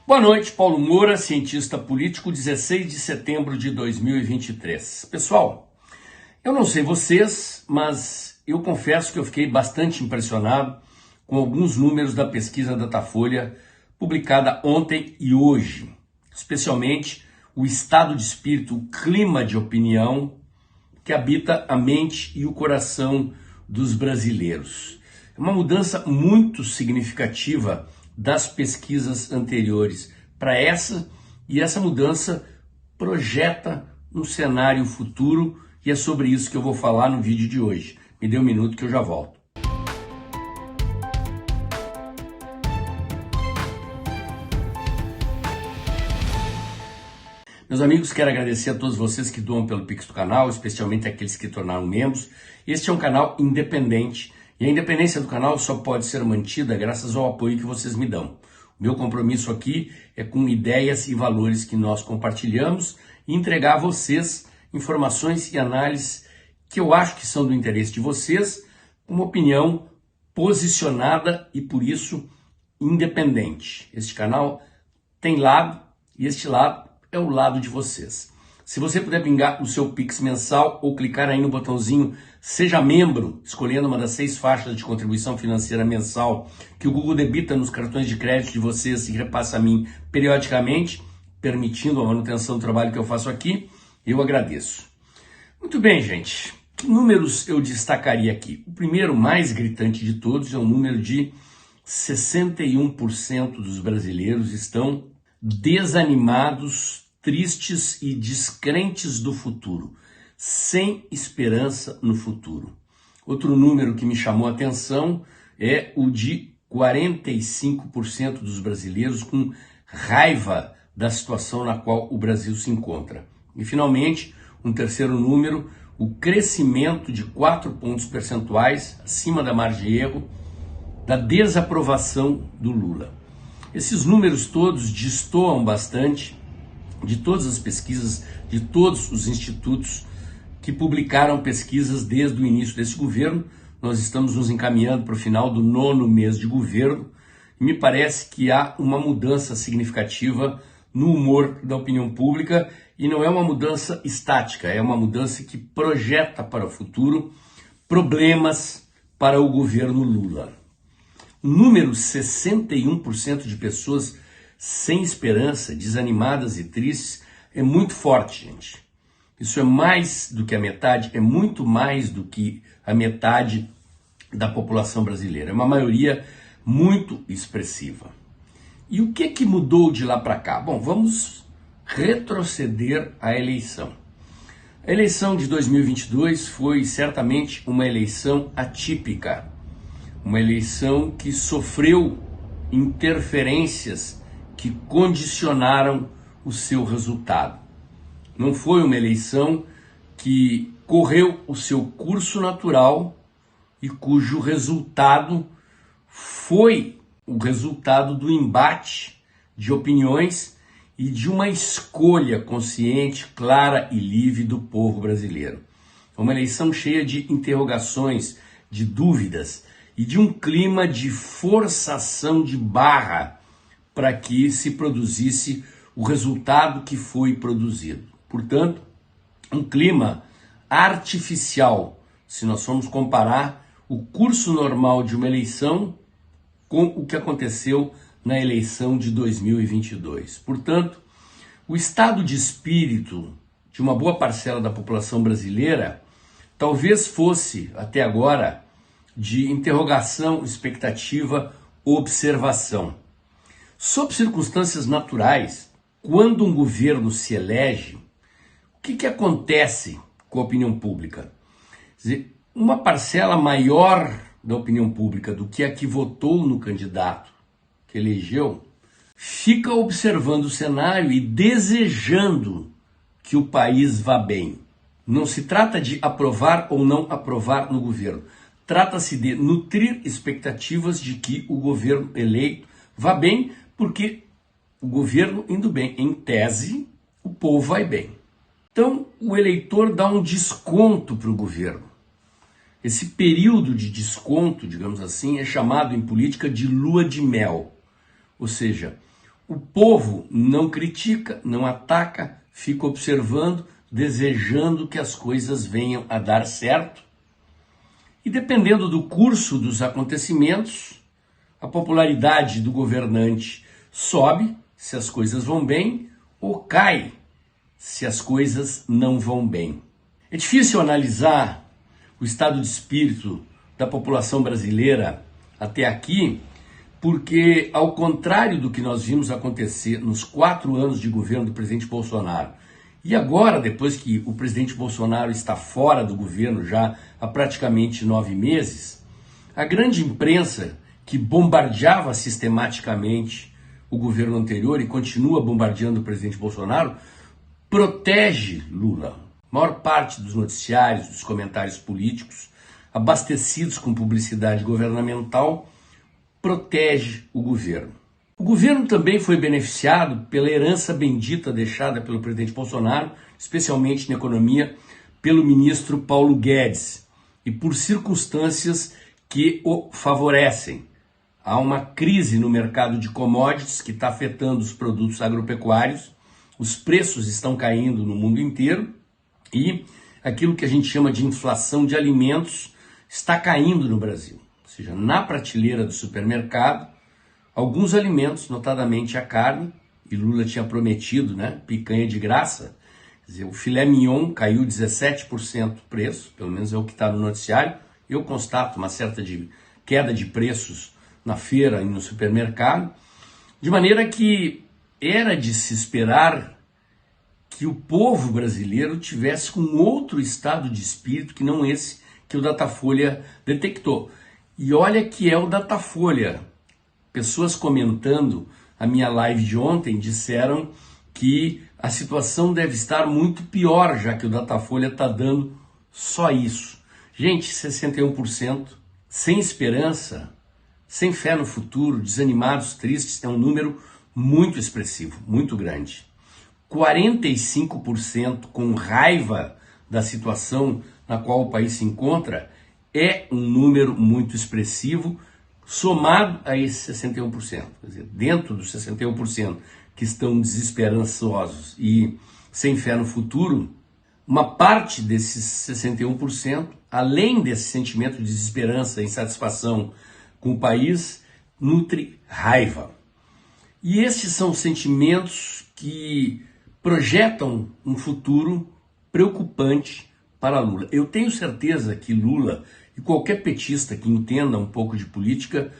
Boa noite, Paulo Moura, cientista político, 16 de setembro de 2023. Pessoal, eu não sei vocês, mas eu confesso que eu fiquei bastante impressionado com alguns números da pesquisa Datafolha publicada ontem e hoje, especialmente o estado de espírito, o clima de opinião que habita a mente e o coração dos brasileiros. É uma mudança muito significativa das pesquisas anteriores para essa, e essa mudança projeta um cenário futuro, e é sobre isso que eu vou falar no vídeo de hoje. Me dê um minuto que eu já volto. Meus amigos, quero agradecer a todos vocês que doam pelo Pix do canal, especialmente aqueles que tornaram membros. Este é um canal independente, e a independência do canal só pode ser mantida graças ao apoio que vocês me dão. O meu compromisso aqui é com ideias e valores que nós compartilhamos e entregar a vocês informações e análises que eu acho que são do interesse de vocês, com uma opinião posicionada e, por isso, independente. Este canal tem lado, e este lado é o lado de vocês. Se você puder pingar o seu Pix mensal ou clicar aí no botãozinho Seja Membro, escolhendo uma das 6 faixas de contribuição financeira mensal que o Google debita nos cartões de crédito de vocês e repassa a mim periodicamente, permitindo a manutenção do trabalho que eu faço aqui, eu agradeço. Muito bem, gente. Que números eu destacaria aqui? O primeiro, mais gritante de todos, é o número de 61% dos brasileiros estão desanimados, tristes e descrentes do futuro, sem esperança no futuro. Outro número que me chamou a atenção é o de 45% dos brasileiros com raiva da situação na qual o Brasil se encontra. E, finalmente, um terceiro número, o crescimento de 4 pontos percentuais acima da margem de erro da desaprovação do Lula. Esses números todos destoam bastante de todas as pesquisas, de todos os institutos que publicaram pesquisas desde o início desse governo. Nós estamos nos encaminhando para o final do 9º mês de governo e me parece que há uma mudança significativa no humor da opinião pública, e não é uma mudança estática, é uma mudança que projeta para o futuro problemas para o governo Lula. O número 61% de pessoas sem esperança, desanimadas e tristes, é muito forte, gente. Isso é mais do que a metade, é muito mais do que a metade da população brasileira. É uma maioria muito expressiva. E o que mudou de lá para cá? Bom, vamos retroceder à eleição. A eleição de 2022 foi certamente uma eleição atípica, uma eleição que sofreu interferências que condicionaram o seu resultado. Não foi uma eleição que correu o seu curso natural e cujo resultado foi o resultado do embate de opiniões e de uma escolha consciente, clara e livre do povo brasileiro. É uma eleição cheia de interrogações, de dúvidas e de um clima de forçação de barra para que se produzisse o resultado que foi produzido. Portanto, um clima artificial, se nós formos comparar o curso normal de uma eleição com o que aconteceu na eleição de 2022. Portanto, o estado de espírito de uma boa parcela da população brasileira talvez fosse, até agora, de interrogação, expectativa, observação. Sob circunstâncias naturais, quando um governo se elege, o que acontece com a opinião pública? Quer dizer, uma parcela maior da opinião pública do que a que votou no candidato que elegeu, fica observando o cenário e desejando que o país vá bem. Não se trata de aprovar ou não aprovar no governo. Trata-se de nutrir expectativas de que o governo eleito vá bem, porque o governo indo bem, em tese, o povo vai bem. Então, o eleitor dá um desconto para o governo. Esse período de desconto, digamos assim, é chamado em política de lua de mel. Ou seja, O povo não critica, não ataca, fica observando, desejando que as coisas venham a dar certo. E dependendo do curso dos acontecimentos, a popularidade do governante sobe se as coisas vão bem ou cai se as coisas não vão bem. É difícil analisar o estado de espírito da população brasileira até aqui, porque, ao contrário do que nós vimos acontecer nos 4 anos de governo do presidente Bolsonaro, e agora, depois que o presidente Bolsonaro está fora do governo já há praticamente 9 meses, a grande imprensa que bombardeava sistematicamente o governo anterior e continua bombardeando o presidente Bolsonaro, protege Lula. A maior parte dos noticiários, dos comentários políticos, abastecidos com publicidade governamental, protege o governo. O governo também foi beneficiado pela herança bendita deixada pelo presidente Bolsonaro, especialmente na economia, pelo ministro Paulo Guedes, e por circunstâncias que o favorecem. Há uma crise no mercado de commodities que está afetando os produtos agropecuários, os preços estão caindo no mundo inteiro e aquilo que a gente chama de inflação de alimentos está caindo no Brasil. Ou seja, na prateleira do supermercado, alguns alimentos, notadamente a carne, e Lula tinha prometido, picanha de graça, quer dizer, o filé mignon caiu 17% o preço, pelo menos é o que está no noticiário. Eu constato uma certa queda de preços na feira e no supermercado, de maneira que era de se esperar que o povo brasileiro tivesse um outro estado de espírito que não esse que o Datafolha detectou. E olha que é o Datafolha. Pessoas comentando a minha live de ontem disseram que a situação deve estar muito pior, já que o Datafolha está dando só isso. Gente, 61%, sem esperança, sem fé no futuro, desanimados, tristes, é um número muito expressivo, muito grande. 45% com raiva da situação na qual o país se encontra é um número muito expressivo, somado a esses 61%. Quer dizer, dentro dos 61% que estão desesperançosos e sem fé no futuro, uma parte desses 61%, além desse sentimento de desesperança e insatisfação com o país, nutre raiva. E esses são sentimentos que projetam um futuro preocupante para Lula. Eu tenho certeza que Lula e qualquer petista que entenda um pouco de política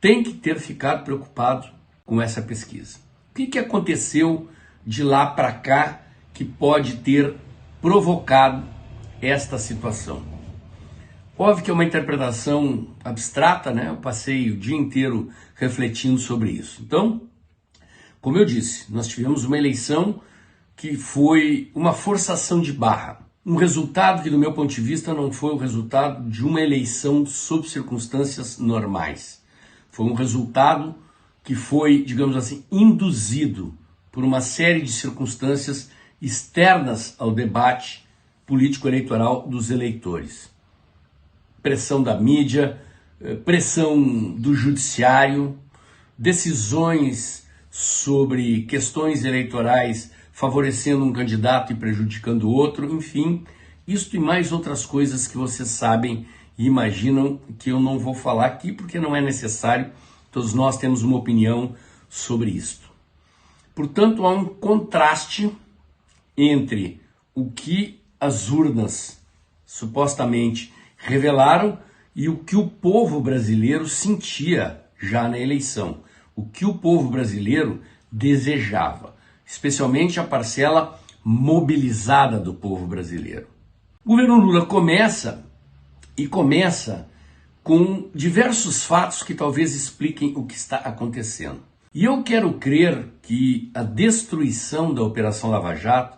tem que ter ficado preocupado com essa pesquisa. O que aconteceu de lá para cá que pode ter provocado esta situação? Óbvio que é uma interpretação abstrata, Eu passei o dia inteiro refletindo sobre isso. Então, como eu disse, nós tivemos uma eleição que foi uma forçação de barra. Um resultado que, do meu ponto de vista, não foi o resultado de uma eleição sob circunstâncias normais. Foi um resultado que foi, digamos assim, induzido por uma série de circunstâncias externas ao debate político-eleitoral dos eleitores. Pressão da mídia, pressão do judiciário, decisões sobre questões eleitorais favorecendo um candidato e prejudicando o outro, enfim, isto e mais outras coisas que vocês sabem e imaginam que eu não vou falar aqui porque não é necessário, todos nós temos uma opinião sobre isto. Portanto, há um contraste entre o que as urnas supostamente revelaram e o que o povo brasileiro sentia já na eleição, o que o povo brasileiro desejava, especialmente a parcela mobilizada do povo brasileiro. O governo Lula começa com diversos fatos que talvez expliquem o que está acontecendo. E eu quero crer que a destruição da Operação Lava Jato,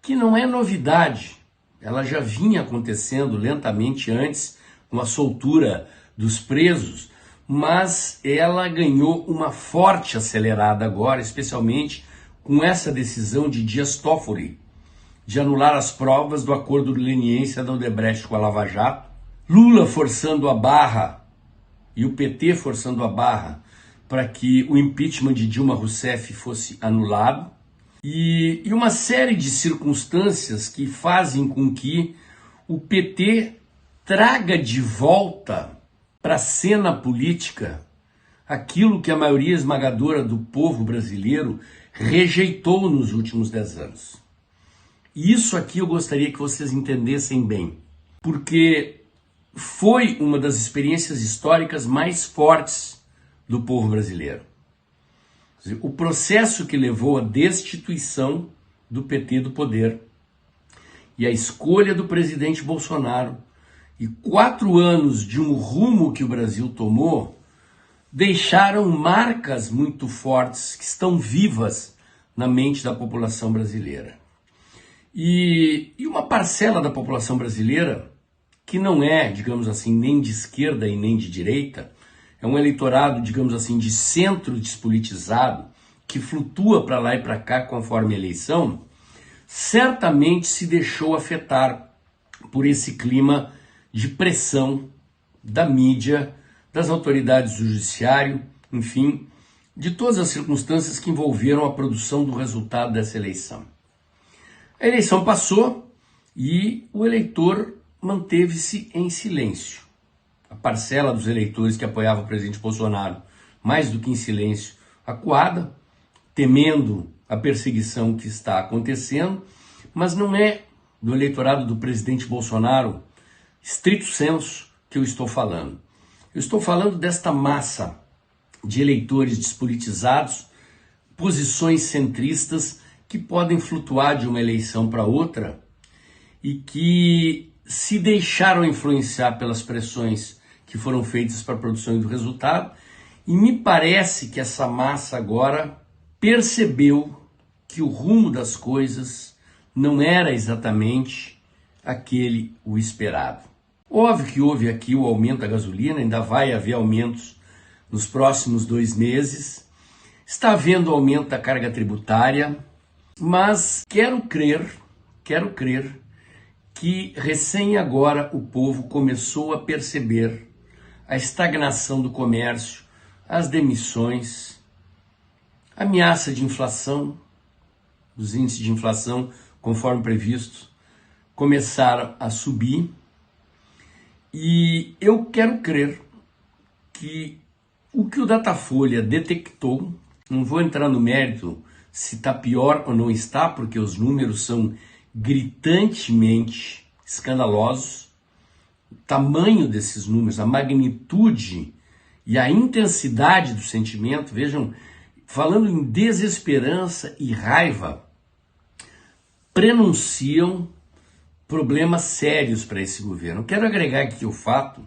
que não é novidade, ela já vinha acontecendo lentamente antes, com a soltura dos presos, mas ela ganhou uma forte acelerada agora, especialmente com essa decisão de Dias Toffoli de anular as provas do acordo de leniência da Odebrecht com a Lava Jato, Lula forçando a barra e o PT forçando a barra para que o impeachment de Dilma Rousseff fosse anulado, e uma série de circunstâncias que fazem com que o PT traga de volta para a cena política aquilo que a maioria esmagadora do povo brasileiro rejeitou nos últimos 10 anos. E isso aqui eu gostaria que vocês entendessem bem, porque foi uma das experiências históricas mais fortes do povo brasileiro. O processo que levou à destituição do PT do poder e a escolha do presidente Bolsonaro e 4 anos de um rumo que o Brasil tomou deixaram marcas muito fortes que estão vivas na mente da população brasileira. E uma parcela da população brasileira que não é, digamos assim, nem de esquerda e nem de direita, é um eleitorado, digamos assim, de centro despolitizado, que flutua para lá e para cá conforme a eleição, certamente se deixou afetar por esse clima de pressão da mídia, das autoridades do judiciário, enfim, de todas as circunstâncias que envolveram a produção do resultado dessa eleição. A eleição passou e o eleitor manteve-se em silêncio. A parcela dos eleitores que apoiava o presidente Bolsonaro, mais do que em silêncio, acuada, temendo a perseguição que está acontecendo, mas não é do eleitorado do presidente Bolsonaro, estrito sensu, que eu estou falando. Eu estou falando desta massa de eleitores despolitizados, posições centristas que podem flutuar de uma eleição para outra e que se deixaram influenciar pelas pressões que foram feitas para a produção do resultado, e me parece que essa massa agora percebeu que o rumo das coisas não era exatamente aquele o esperado. Óbvio que houve aqui o aumento da gasolina, ainda vai haver aumentos nos próximos 2 meses, está havendo aumento da carga tributária, mas quero crer que recém agora o povo começou a perceber a estagnação do comércio, as demissões, a ameaça de inflação, os índices de inflação, conforme previsto, começaram a subir. E eu quero crer que o que o Datafolha detectou, não vou entrar no mérito se está pior ou não está, porque os números são gritantemente escandalosos, o tamanho desses números, a magnitude e a intensidade do sentimento, vejam, falando em desesperança e raiva, prenunciam problemas sérios para esse governo. Quero agregar aqui o fato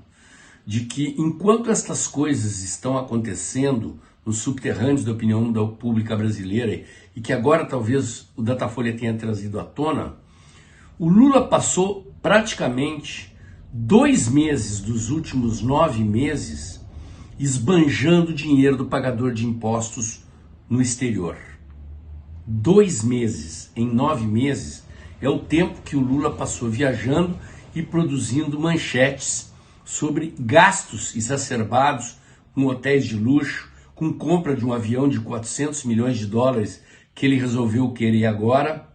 de que, enquanto estas coisas estão acontecendo nos subterrâneos da opinião pública brasileira, e que agora talvez o Datafolha tenha trazido à tona, o Lula passou praticamente 2 meses dos últimos 9 meses esbanjando dinheiro do pagador de impostos no exterior. 2 meses em 9 meses é o tempo que o Lula passou viajando e produzindo manchetes sobre gastos exacerbados com hotéis de luxo, com compra de um avião de 400 milhões de dólares que ele resolveu querer agora,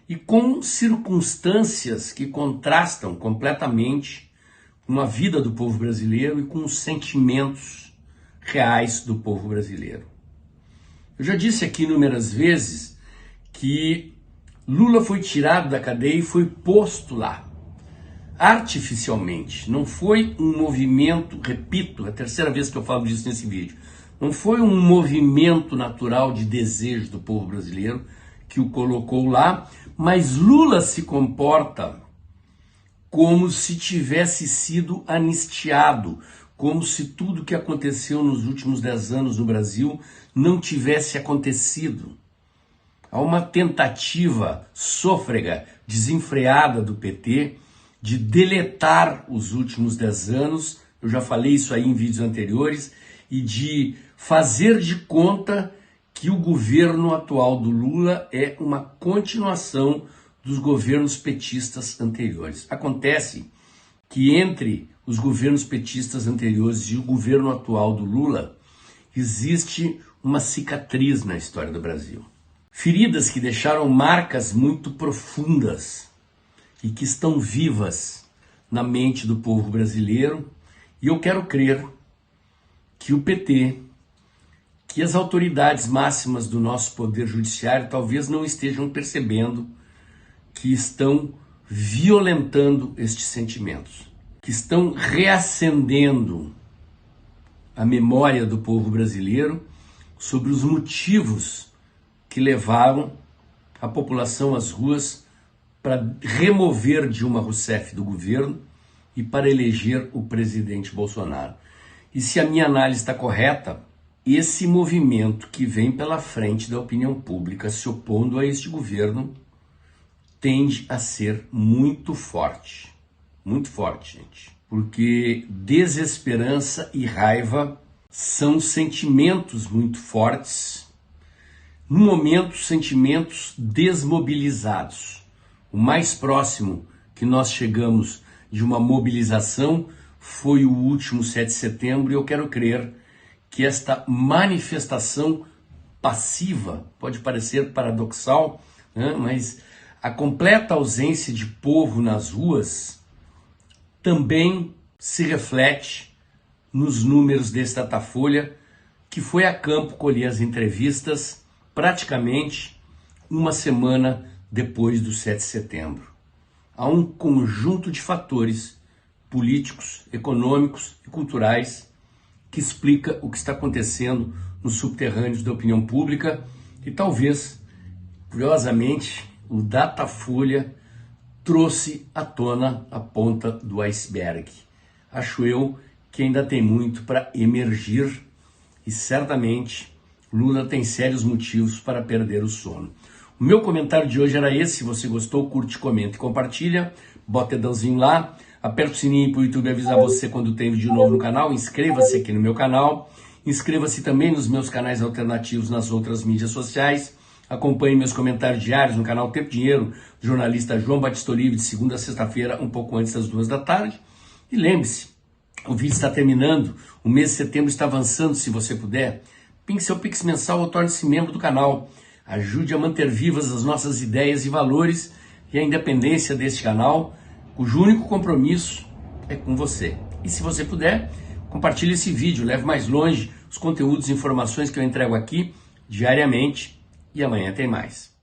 e com circunstâncias que contrastam completamente com a vida do povo brasileiro e com os sentimentos reais do povo brasileiro. Eu já disse aqui inúmeras vezes que Lula foi tirado da cadeia e foi posto lá, artificialmente. Não foi um movimento, repito, é a 3ª vez que eu falo disso nesse vídeo, não foi um movimento natural de desejo do povo brasileiro que o colocou lá, mas Lula se comporta como se tivesse sido anistiado, como se tudo que aconteceu nos últimos 10 anos no Brasil não tivesse acontecido. Há uma tentativa sôfrega, desenfreada do PT de deletar os últimos 10 anos, eu já falei isso aí em vídeos anteriores, e de fazer de conta que o governo atual do Lula é uma continuação dos governos petistas anteriores. Acontece que entre os governos petistas anteriores e o governo atual do Lula existe uma cicatriz na história do Brasil. Feridas que deixaram marcas muito profundas e que estão vivas na mente do povo brasileiro. E eu quero crer que o PT, que as autoridades máximas do nosso poder judiciário talvez não estejam percebendo que estão violentando estes sentimentos, que estão reacendendo a memória do povo brasileiro sobre os motivos que levaram a população às ruas para remover Dilma Rousseff do governo e para eleger o presidente Bolsonaro. E se a minha análise está correta, esse movimento que vem pela frente da opinião pública se opondo a este governo tende a ser muito forte, gente. Porque desesperança e raiva são sentimentos muito fortes, no momento sentimentos desmobilizados. O mais próximo que nós chegamos de uma mobilização foi o último 7 de setembro, e eu quero crer que esta manifestação passiva, pode parecer paradoxal, né? Mas a completa ausência de povo nas ruas também se reflete nos números desse Datafolha, que foi a campo colher as entrevistas praticamente uma semana depois do 7 de setembro. Há um conjunto de fatores políticos, econômicos e culturais que explica o que está acontecendo nos subterrâneos da opinião pública e talvez, curiosamente, o Datafolha trouxe à tona a ponta do iceberg. Acho eu que ainda tem muito para emergir e certamente Lula tem sérios motivos para perder o sono. O meu comentário de hoje era esse. Se você gostou, curte, comenta e compartilha. Bota o dedãozinho lá. Aperta o sininho para o YouTube avisar você quando tem vídeo novo no canal. Inscreva-se aqui no meu canal. Inscreva-se também nos meus canais alternativos nas outras mídias sociais. Acompanhe meus comentários diários no canal Tempo e Dinheiro, do jornalista João Batista Olive, de segunda a sexta-feira, um pouco antes das 2 da tarde. E lembre-se, o vídeo está terminando, o mês de setembro está avançando. Se você puder, pingue seu Pix mensal ou torne-se membro do canal. Ajude a manter vivas as nossas ideias e valores e a independência deste canal, cujo único compromisso é com você. E se você puder, compartilhe esse vídeo, leve mais longe os conteúdos e informações que eu entrego aqui diariamente. E amanhã tem mais.